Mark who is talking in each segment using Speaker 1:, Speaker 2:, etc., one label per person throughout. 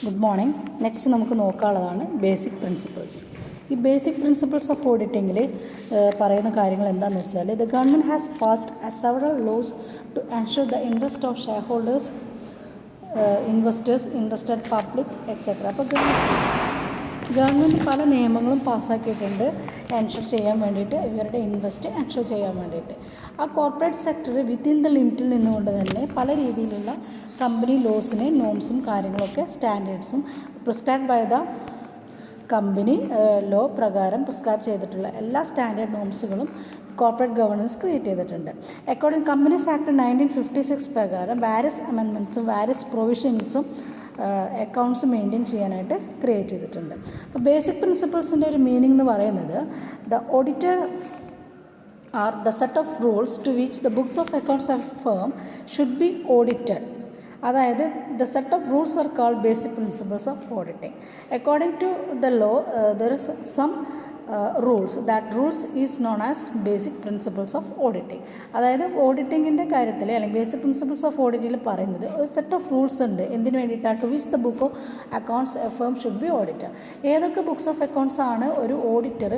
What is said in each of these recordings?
Speaker 1: Good morning. Next നമുക്ക് നോക്കാനുള്ളതാണ് basic principles. ഈ ബേസിക് പ്രിൻസിപ്പിൾസ് ഓഫ് ഓഡിറ്റിങ്ങിൽ പറയുന്ന കാര്യങ്ങൾ എന്താണെന്ന് വെച്ചാൽ, the government has passed several laws to ensure the interest of shareholders, investors, interested public etcetera. അപ്പോൾ ഗവൺമെൻറ് പല നിയമങ്ങളും പാസ്സാക്കിയിട്ടുണ്ട് എൻഷുർ ചെയ്യാൻ വേണ്ടിയിട്ട്, ഇവരുടെ ഇൻവെസ്റ്റ് എൻഷുർ ചെയ്യാൻ വേണ്ടിയിട്ട്. ആ കോർപ്പറേറ്റ് സെക്ടർ വിത്തിൻ ദ ലിമിറ്റിൽ നിന്നുകൊണ്ട് തന്നെ പല രീതിയിലുള്ള കമ്പനി ലോസിനെ നോംസും കാര്യങ്ങളൊക്കെ സ്റ്റാൻഡേർഡ്സും prescribe by the company law പ്രകാരം പ്രിസ്ക്രൈബ് ചെയ്തിട്ടുള്ള എല്ലാ സ്റ്റാൻഡേർഡ് നോംസുകളും കോർപ്പറേറ്റ് ഗവർണൻസ് ക്രിയേറ്റ് ചെയ്തിട്ടുണ്ട്. അക്കോർഡിംഗ് കമ്പനീസ് ആക്ട് 1956 പ്രകാരം വാരിയസ് അമെൻമെൻറ്റ്സും വാരിയസ് പ്രൊവിഷൻസും അക്കൗണ്ട്സ് മെയിൻറ്റെയിൻ ചെയ്യാനായിട്ട് ക്രിയേറ്റ് ചെയ്തിട്ടുണ്ട്. അപ്പോൾ ബേസിക് പ്രിൻസിപ്പിൾസിൻ്റെ ഒരു മീനിങ് എന്ന് പറയുന്നത്, the auditor are the set of rules to which the books of accounts of firm should be audited. അതായത് the set of rules are called basic principles of auditing. According to the law there is some rules, that rules is known as basic principles of auditing. അതായത് ഓഡിറ്റിങ്ങിൻ്റെ കാര്യത്തിൽ അല്ലെങ്കിൽ basic principles of ഓഡിറ്റിൽ പറയുന്നത് ഒരു set of rules ഉണ്ട്. എന്തിനു വേണ്ടിയിട്ടാണ്? To which the book of accounts firm should be audited. ഏതൊക്കെ ബുക്സ് ഓഫ് അക്കൗണ്ട്സ് ആണ് ഒരു ഓഡിറ്റർ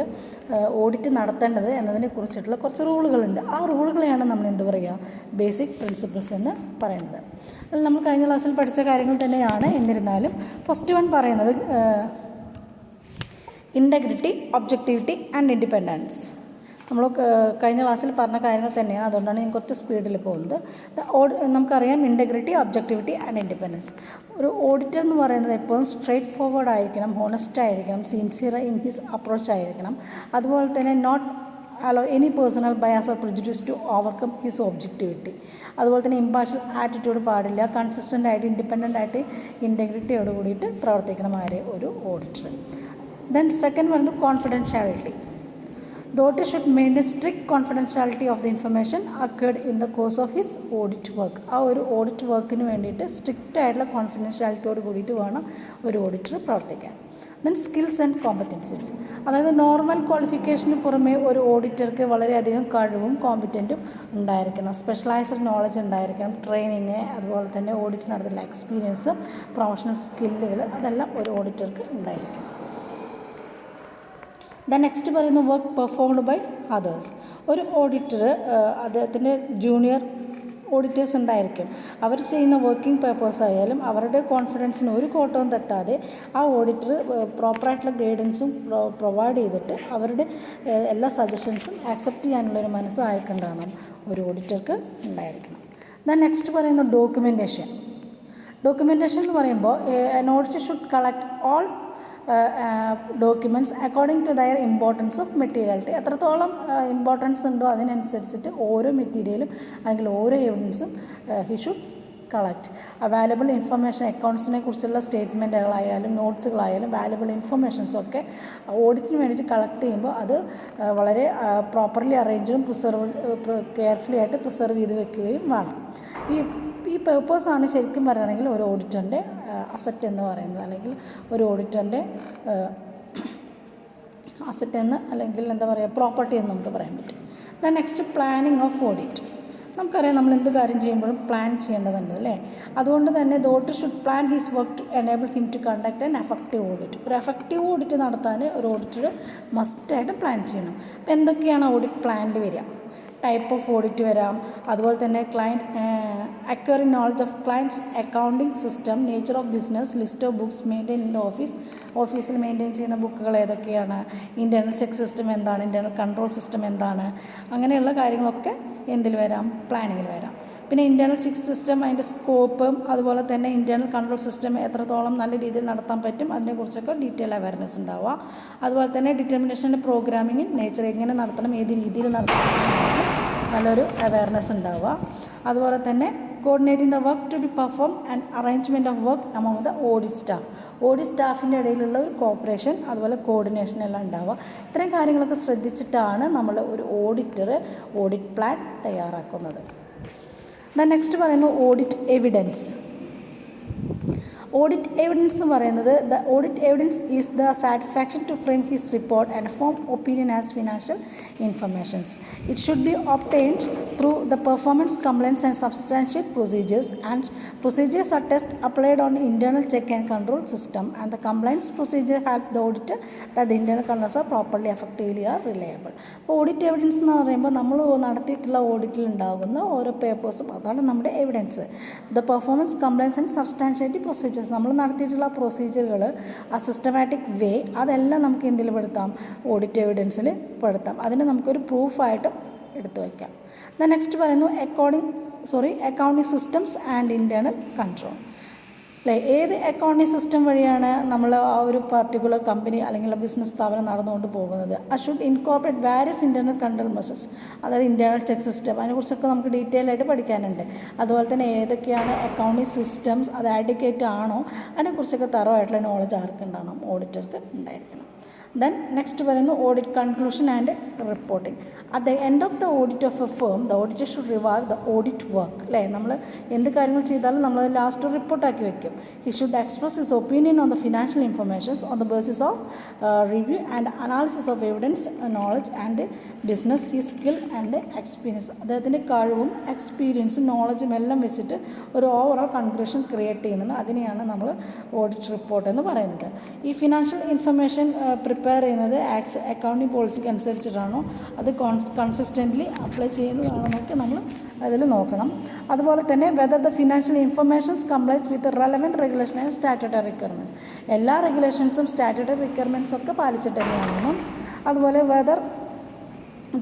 Speaker 1: ഓഡിറ്റ് നടത്തേണ്ടത് എന്നതിനെ കുറിച്ചിട്ടുള്ള കുറച്ച് റൂളുകളുണ്ട്. ആ റൂളുകളെയാണ് നമ്മൾ എന്ത് പറയുക, ബേസിക് പ്രിൻസിപ്പിൾസ് എന്ന് പറയുന്നത്. അത് നമ്മൾ കഴിഞ്ഞ ക്ലാസ്സിൽ പഠിച്ച കാര്യങ്ങൾ തന്നെയാണ്. എന്നിരുന്നാലും ഫസ്റ്റ് വൺ പറയുന്നത് ഇൻറ്റഗ്രിറ്റി, ഒബ്ജക്റ്റിവിറ്റി ആൻഡ് ഇൻഡിപെൻഡൻസ്. നമ്മൾ കഴിഞ്ഞ ക്ലാസ്സിൽ പറഞ്ഞ കാര്യങ്ങൾ തന്നെയാണ്, അതുകൊണ്ടാണ് ഞാൻ കുറച്ച് സ്പീഡിൽ പോകുന്നത്. നമുക്കറിയാം ഇൻറ്റഗ്രിറ്റി, ഒബ്ജക്റ്റിവിറ്റി ആൻഡ് ഇൻഡിപെൻഡൻസ്. ഒരു ഓഡിറ്റർ എന്ന് പറയുന്നത് എപ്പോഴും സ്ട്രെയിറ്റ് ഫോർവേഡ് ആയിരിക്കണം, ഹോണസ്റ്റ് ആയിരിക്കണം, സിൻസിയർ ഇൻ ഹിസ് അപ്രോച്ച് ആയിരിക്കണം. അതുപോലെ തന്നെ not allow any personal bias or prejudice to overcome his objectivity. അതുപോലെ തന്നെ ഇമ്പാർഷ്യൽ ആറ്റിറ്റ്യൂഡ് പാടില്ല. കൺസിസ്റ്റൻ്റ് ആയിട്ട് ഇൻഡിപെൻഡൻ്റ് ആയിട്ട് ഇൻറ്റഗ്രിറ്റിയോട് കൂടിയിട്ട് പ്രവർത്തിക്കണം ഒരു auditor. Then second one, the confidentiality. The auditor should maintain strict confidentiality of the information occurred in the course of his audit work. ആ ഒരു ഓഡിറ്റ് വർക്കിന് വേണ്ടിയിട്ട് സ്ട്രിക്റ്റ് ആയിട്ടുള്ള കോൺഫിഡൻഷ്യാലിറ്റിയോട് കൂടിയിട്ട് വേണം ഒരു ഓഡിറ്റർ പ്രവർത്തിക്കാൻ. Then skills and competencies. അതായത് നോർമൽ ക്വാളിഫിക്കേഷന് പുറമേ ഒരു ഓഡിറ്റർക്ക് വളരെയധികം കഴിവും കോമ്പറ്റൻറ്റും ഉണ്ടായിരിക്കണം. സ്പെഷ്യലൈസ്ഡ് നോളജ് ഉണ്ടായിരിക്കണം, ട്രെയിനിങ്, അതുപോലെ തന്നെ ഓഡിറ്റ് നടത്തുന്ന എക്സ്പീരിയൻസ്, പ്രൊഫഷണൽ സ്കില്ലുകൾ, അതെല്ലാം ഒരു ഓഡിറ്റർക്ക് ഉണ്ടായിരിക്കും. നെക്സ്റ്റ് പറയുന്ന വർക്ക് പെർഫോംഡ് ബൈ അതേഴ്സ്. ഒരു ഓഡിറ്റർ അദ്ദേഹത്തിൻ്റെ ജൂനിയർ ഓഡിറ്റേഴ്സ് ഉണ്ടായിരിക്കും. അവർ ചെയ്യുന്ന വർക്കിംഗ് പേപ്പേഴ്സ് ആയാലും അവരുടെ കോൺഫിഡൻസിന് ഒരു കോട്ടവും തട്ടാതെ ആ ഓഡിറ്റർ പ്രോപ്പറായിട്ടുള്ള ഗൈഡൻസും പ്രൊവൈഡ് ചെയ്തിട്ട് അവരുടെ എല്ലാ സജഷൻസും ആക്സെപ്റ്റ് ചെയ്യാനുള്ളൊരു മനസ്സ് ആയിരിക്കേണ്ടതാണ് ഒരു ഓഡിറ്റർക്ക് ഉണ്ടായിരിക്കണം. നെക്സ്റ്റ് പറയുന്ന ഡോക്യുമെൻറ്റേഷൻ. ഡോക്യുമെൻറ്റേഷൻ എന്ന് പറയുമ്പോൾ an auditor should collect all documents according to their importance of materiality. എത്രത്തോളം ഇമ്പോർട്ടൻസ് ഉണ്ടോ അതിനനുസരിച്ചിട്ട് ഓരോ മെറ്റീരിയലും അല്ലെങ്കിൽ ഓരോ എവിഡൻസും he should collect. Valuable information, അക്കൗണ്ട്സിനെ കുറിച്ചുള്ള സ്റ്റേറ്റ്മെൻറ്റുകളായാലും നോട്ട്സുകളായാലും വാല്യുബിൾ ഇൻഫർമേഷൻസൊക്കെ ഓഡിറ്റിന് വേണ്ടിയിട്ട് കളക്ട് ചെയ്യുമ്പോൾ അത് വളരെ പ്രോപ്പർലി അറേഞ്ചും കെയർഫുള്ളി ആയിട്ട് പ്രിസർവ് ചെയ്ത് വെക്കുകയും വേണം. ഈ പേപ്പേഴ്സാണ് ശരിക്കും പറയുകയാണെങ്കിൽ ഒരു ഓഡിറ്ററിൻ്റെ അസറ്റ് എന്ന് പറയുന്നത്, അല്ലെങ്കിൽ ഒരു ഓഡിറ്ററിൻ്റെ അസറ്റ് എന്ന്, അല്ലെങ്കിൽ എന്താ പറയുക, പ്രോപ്പർട്ടി എന്ന് നമുക്ക് പറയാൻ പറ്റും. Next planning of audit. നമുക്കറിയാം നമ്മൾ എന്ത് കാര്യം ചെയ്യുമ്പോഴും പ്ലാൻ ചെയ്യേണ്ടതുണ്ട് അല്ലേ. അതുകൊണ്ട് തന്നെ the auditor should plan his work to enable him to conduct an effective audit. ഒരു എഫക്റ്റീവ് ഓഡിറ്റ് നടത്താൻ ഒരു ഓഡിറ്റർ മസ്റ്റായിട്ട് പ്ലാൻ ചെയ്യണം. അപ്പോൾ എന്തൊക്കെയാണ് ഓഡിറ്റ് പ്ലാനിൽ വരിക? ടൈപ്പ് ഓഫ് ഓഡിറ്റ് വരാം, അതുപോലെ തന്നെ client acquiring knowledge of clients accounting system, nature of business, list of books maintain in the ഓഫീസിൽ മെയിൻറ്റെയിൻ ചെയ്യുന്ന ബുക്കുകൾ ഏതൊക്കെയാണ്, ഇൻറ്റേർണൽ ചെക്ക് സിസ്റ്റം എന്താണ്, ഇൻറ്റേർണൽ കൺട്രോൾ സിസ്റ്റം എന്താണ്, അങ്ങനെയുള്ള കാര്യങ്ങളൊക്കെ എന്തിൽ വരാം? പ്ലാനിങ്ങിൽ വരാം. പിന്നെ ഇൻറ്റേർണൽ ചെക്ക് സിസ്റ്റം, അതിൻ്റെ സ്കോപ്പും അതുപോലെ തന്നെ ഇൻറ്റേർണൽ കൺട്രോൾ സിസ്റ്റം എത്രത്തോളം നല്ല രീതിയിൽ നടത്താൻ പറ്റും അതിനെക്കുറിച്ചൊക്കെ ഡീറ്റെയിൽ അവയർനെസ് ഉണ്ടാവുക. അതുപോലെ തന്നെ ഡിറ്റർമിനേഷൻ്റെ പ്രോഗ്രാമിങ് നേച്ചർ എങ്ങനെ നടത്തണം, ഏത് രീതിയിൽ നടത്തണം എന്നുവെച്ച് നല്ലൊരു അവയർനെസ് ഉണ്ടാവുക. അതുപോലെ തന്നെ coordinating the work to be perform and arrangement of work among the audit staff. Audit സ്റ്റാഫിൻ്റെ ഇടയിലുള്ള ഒരു കോപ്പറേഷൻ, അതുപോലെ കോർഡിനേഷൻ എല്ലാം ഉണ്ടാവുക. ഇത്രയും കാര്യങ്ങളൊക്കെ ശ്രദ്ധിച്ചിട്ടാണ് നമ്മൾ ഒരു ഓഡിറ്റർ ഓഡിറ്റ് പ്ലാൻ തയ്യാറാക്കുന്നത്. നെക്സ്റ്റ് പറയുന്നു ഓഡിറ്റ് എവിഡൻസ്. ഓഡിറ്റ് എവിഡൻസ് എന്ന് പറയുന്നത് the audit evidence is the satisfaction to frame his report and form opinion as financial informations. It should be obtained through the performance compliance and substantial procedures and procedures are test applied on internal check and control system and the compliance procedure help the auditor that the internal controls are properly effectively are reliable. അപ്പോൾ audit evidence എന്ന് പറയുമ്പോൾ നമ്മൾ നടത്തിയിട്ടുള്ള ഓഡിറ്റിൽ ഉണ്ടാകുന്ന ഓരോ പേപ്പേഴ്സും അതാണ് നമ്മുടെ evidence. The performance compliance and substantiate procedures നമ്മൾ നടത്തിയിട്ടുള്ള പ്രൊസീജിയറുകൾ ആ സിസ്റ്റമാറ്റിക് വേ അതെല്ലാം നമുക്ക് എന്തിൽ പെടുത്താം, ഓഡിറ്റ് എവിഡൻസിൽ പെടുത്താം. അതിന് നമുക്കൊരു പ്രൂഫായിട്ട് എടുത്തു വയ്ക്കാം. നെക്സ്റ്റ് പറയുന്നു accounting systems and internal control. അല്ലേ, ഏത് അക്കൗണ്ടിങ് സിസ്റ്റം വഴിയാണ് നമ്മൾ ആ ഒരു പർട്ടിക്കുലർ കമ്പനി അല്ലെങ്കിൽ ബിസിനസ് സ്ഥാപനം നടന്നുകൊണ്ട് പോകുന്നത്? ആ should incorporate various internal control measures, അതായത് ഇൻറ്റേർണൽ ചെക്ക് സിസ്റ്റം, അതിനെക്കുറിച്ചൊക്കെ നമുക്ക് ഡീറ്റെയിൽ ആയിട്ട് പഠിക്കാനുണ്ട്. അതുപോലെ തന്നെ ഏതൊക്കെയാണ് അക്കൗണ്ടിങ് സിസ്റ്റംസ്, അത് ആഡിക്കേറ്റ് ആണോ, അതിനെക്കുറിച്ചൊക്കെ തറവായിട്ടുള്ള നോളജ് ആർക്കുണ്ടാകണം, ഓഡിറ്റർക്ക് ഉണ്ടായിരിക്കണം. Then next പറയുന്നു audit conclusion and reporting. At the end of the audit of A firm the auditor should revive the audit work. അല്ലേ, നമ്മൾ എന്ത് കാര്യങ്ങൾ ചെയ്താലും നമ്മൾ ലാസ്റ്റ് റിപ്പോർട്ടാക്കി വെക്കും. He should express his opinion on the financial informations on the basis of review and analysis of evidence, knowledge and business, he skill and experience. അദ്ദേഹത്തിൻ്റെ കഴിവും എക്സ്പീരിയൻസും നോളജും എല്ലാം വെച്ചിട്ട് ഒരു ഓവറോൾ കൺക്ലൂഷൻ ക്രിയേറ്റ് ചെയ്യുന്നുണ്ട്. അതിനെയാണ് നമ്മൾ ഓഡിറ്റ് റിപ്പോർട്ട് എന്ന് പറയുന്നത്. ഈ ഫിനാൻഷ്യൽ ഇൻഫർമേഷൻ പ്രിപ്പയർ ചെയ്യുന്നത് അക്കൗണ്ടിങ് പോളിസിക്ക് അനുസരിച്ചിട്ടാണോ, അത് കൺസിസ്റ്റൻ്റ്ലി അപ്ലൈ ചെയ്യുന്നതാണെന്നൊക്കെ നമ്മൾ അതിൽ നോക്കണം. അതുപോലെ തന്നെ whether the financial informations complies with relevant regulation and statutory requirements. എല്ലാ റെഗുലേഷൻസും സ്റ്റാറ്റ്യൂട്ടറി റിക്വയർമെൻറ്റ്സും ഒക്കെ പാലിച്ചിട്ട് തന്നെയാണ്. അതുപോലെ whether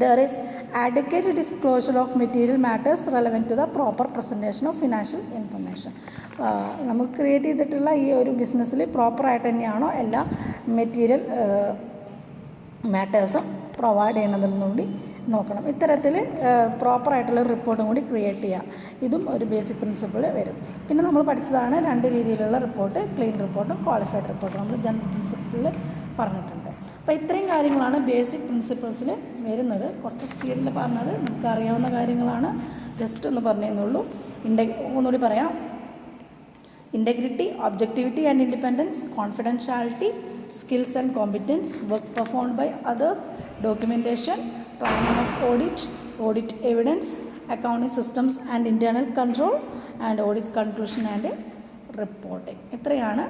Speaker 1: there is adequate disclosure of material matters relevant to the proper presentation of financial information. നമുക്ക് ക്രിയേറ്റ് ചെയ്തിട്ടുള്ള ഈ ഒരു ബിസിനസ്സിൽ പ്രോപ്പറായിട്ട് തന്നെയാണോ എല്ലാ മെറ്റീരിയൽ മാറ്റേഴ്സും പ്രൊവൈഡ് ചെയ്യുന്നതിൽ കൂടി നോക്കണം. ഇത്തരത്തിൽ പ്രോപ്പറായിട്ടുള്ള റിപ്പോർട്ടും കൂടി ക്രിയേറ്റ് ചെയ്യുക. ഇതും ഒരു ബേസിക് പ്രിൻസിപ്പിൾ വരും. പിന്നെ നമ്മൾ പഠിച്ചതാണ് രണ്ട് രീതിയിലുള്ള റിപ്പോർട്ട്, ക്ലീൻ റിപ്പോർട്ടും ക്വാളിഫൈഡ് റിപ്പോർട്ടും. നമ്മൾ ജനറൽ പ്രിൻസിപ്പിളിൽ പറഞ്ഞിട്ടുണ്ട്. അപ്പോൾ ഇത്രയും കാര്യങ്ങളാണ് ബേസിക് പ്രിൻസിപ്പിൾസിൽ വരുന്നത്. കുറച്ച് സ്പീഡിൽ പറഞ്ഞത് നമുക്കറിയാവുന്ന കാര്യങ്ങളാണ്, ജസ്റ്റ് ഒന്ന് പറഞ്ഞേന്നുള്ളൂ. ഒന്നുകൂടി പറയാം. Integrity, objectivity and independence, confidentiality, skills and competence, work performed by others, documentation, planning of audit evidence, accounting systems and internal control, and audit conclusion and reporting. ഇത്രയാണ്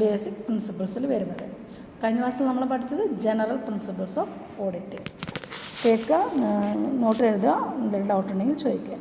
Speaker 1: ബേസിക് പ്രിൻസിപ്പിൾസിൽ വരുന്നത്. കഴിഞ്ഞ ക്ലാസ്സിൽ നമ്മൾ പഠിച്ചത് ജനറൽ പ്രിൻസിപ്പിൾസ് ഓഫ് ഓഡിറ്റ്. കേൾക്കുക, not എഴുതുക, എന്തെങ്കിലും doubt ഉണ്ടെങ്കിൽ ചോദിക്കുക.